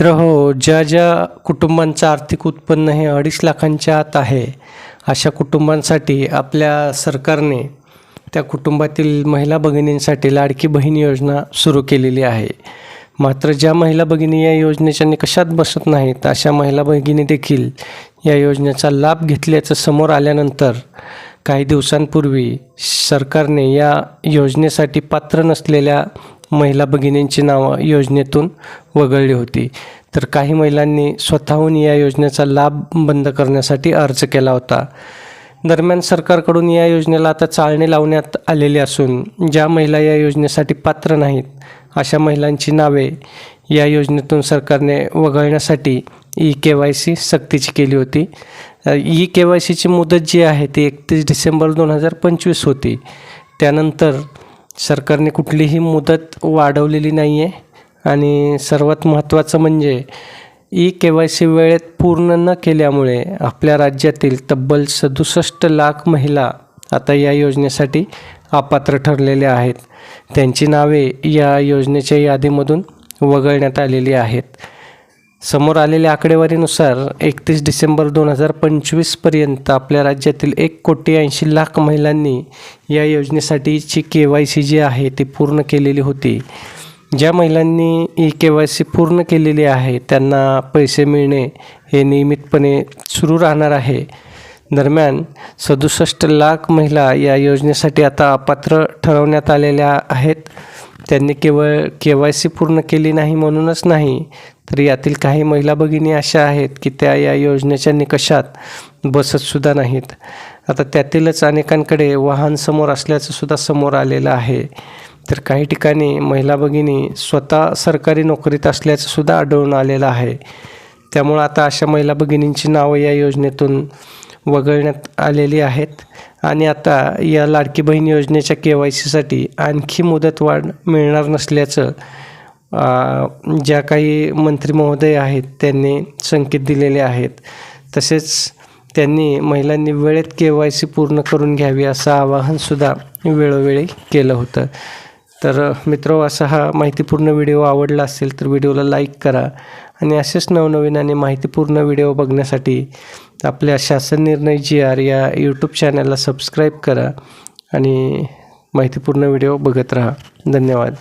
मित्रहो, ज्या ज्या कुटुंबांचं आर्थिक उत्पन्न हे 2.5 लाखांच्या आत आहे, अशा कुटुंबांसाठी आपल्या सरकारने त्या कुटुंबातील महिला भगिनींसाठी लाडकी बहीण योजना सुरू केलेली आहे. मात्र ज्या महिला भगिनी या योजनेच्या निकषात बसत नाहीत, अशा महिला भगिनी देखील या योजनेचा लाभ घेतल्याचं समोर आल्यानंतर काही दिवसांपूर्वी सरकारने या योजनेसाठी पात्र नसलेल्या महिला भगिनींची नावं योजनेतून वगळली होती. तर काही महिलांनी स्वतःहून या योजनेचा लाभ बंद करण्यासाठी अर्ज केला होता. दरम्यान सरकारकडून या योजनेला आता चाळणी लावण्यात आलेली असून ज्या महिला या योजनेसाठी पात्र नाहीत, अशा महिलांची नावे या योजनेतून सरकारने वगळण्यासाठी EKYC सक्तीची केली होती. EKYCची मुदत जी आहे ती 31 डिसेंबर 2025 होती. त्यानंतर सरकारने कुठलीही मुदत वाढवलेली नाही आहे आणि सर्वात महत्त्वाचं म्हणजे EKYC वेळेत पूर्ण न केल्यामुळे आपल्या राज्यातील तब्बल 67 लाख महिला आता या योजनेसाठी अपात्र ठरलेल्या आहेत. त्यांची नावे या योजनेच्या यादीमधून वगळण्यात आलेली आहेत. समोर आलेल्या आकडेवारीनुसार 31 डिसेंबर 2025 पर्यंत आपल्या राज्यातील 1,80,00,000 महिलांनी या योजनेसाठीची KYC जी आहे ती पूर्ण केलेली होती. ज्या महिलांनी EKYC पूर्ण केलेली आहे त्यांना पैसे मिळणे हे नियमितपणे सुरू राहणार आहे. दरम्यान 67 लाख महिला या योजनेसाठी आता अपात्र ठरवण्यात आलेल्या आहेत. त्यांनी केवळ KYC पूर्ण केली नाही म्हणूनच नाही, तर यातील काही महिला भगिनी अशा आहेत की त्या या योजनेच्या निकषात बसतसुद्धा नाहीत. आता त्यातीलच अनेकांकडे वाहन समोर असल्याचं सुद्धा समोर आलेलं आहे. तर काही ठिकाणी महिला भगिनी स्वतः सरकारी नोकरीत असल्याचं सुद्धा आढळून आलेलं आहे. त्यामुळं आता अशा महिला भगिनींची नावं या योजनेतून वगळण्यात आलेली आहेत आणि आता या लाडकी बहीण योजनेच्या KYCसाठी आणखी मुदतवाढ मिळणार नसल्याचं ज्या काही मंत्री महोदय आहेत त्यांनी संकेत दिलेले आहेत. तसेच त्यांनी महिलांनी वेळेत KYC पूर्ण करून घ्यावी असं आवाहनसुद्धा वेळोवेळी केलं होतं. तर मित्रो, असा हा माहितीपूर्ण व्हिडिओ आवडला असेल तर व्हिडिओला लाईक करा आणि असेच नवनवीन आणि माहितीपूर्ण व्हिडिओ बघण्यासाठी आपल्या शासन निर्णय GR या यूट्यूब चॅनलला सबस्क्राईब करा आणि माहितीपूर्ण व्हिडिओ बघत राहा. धन्यवाद.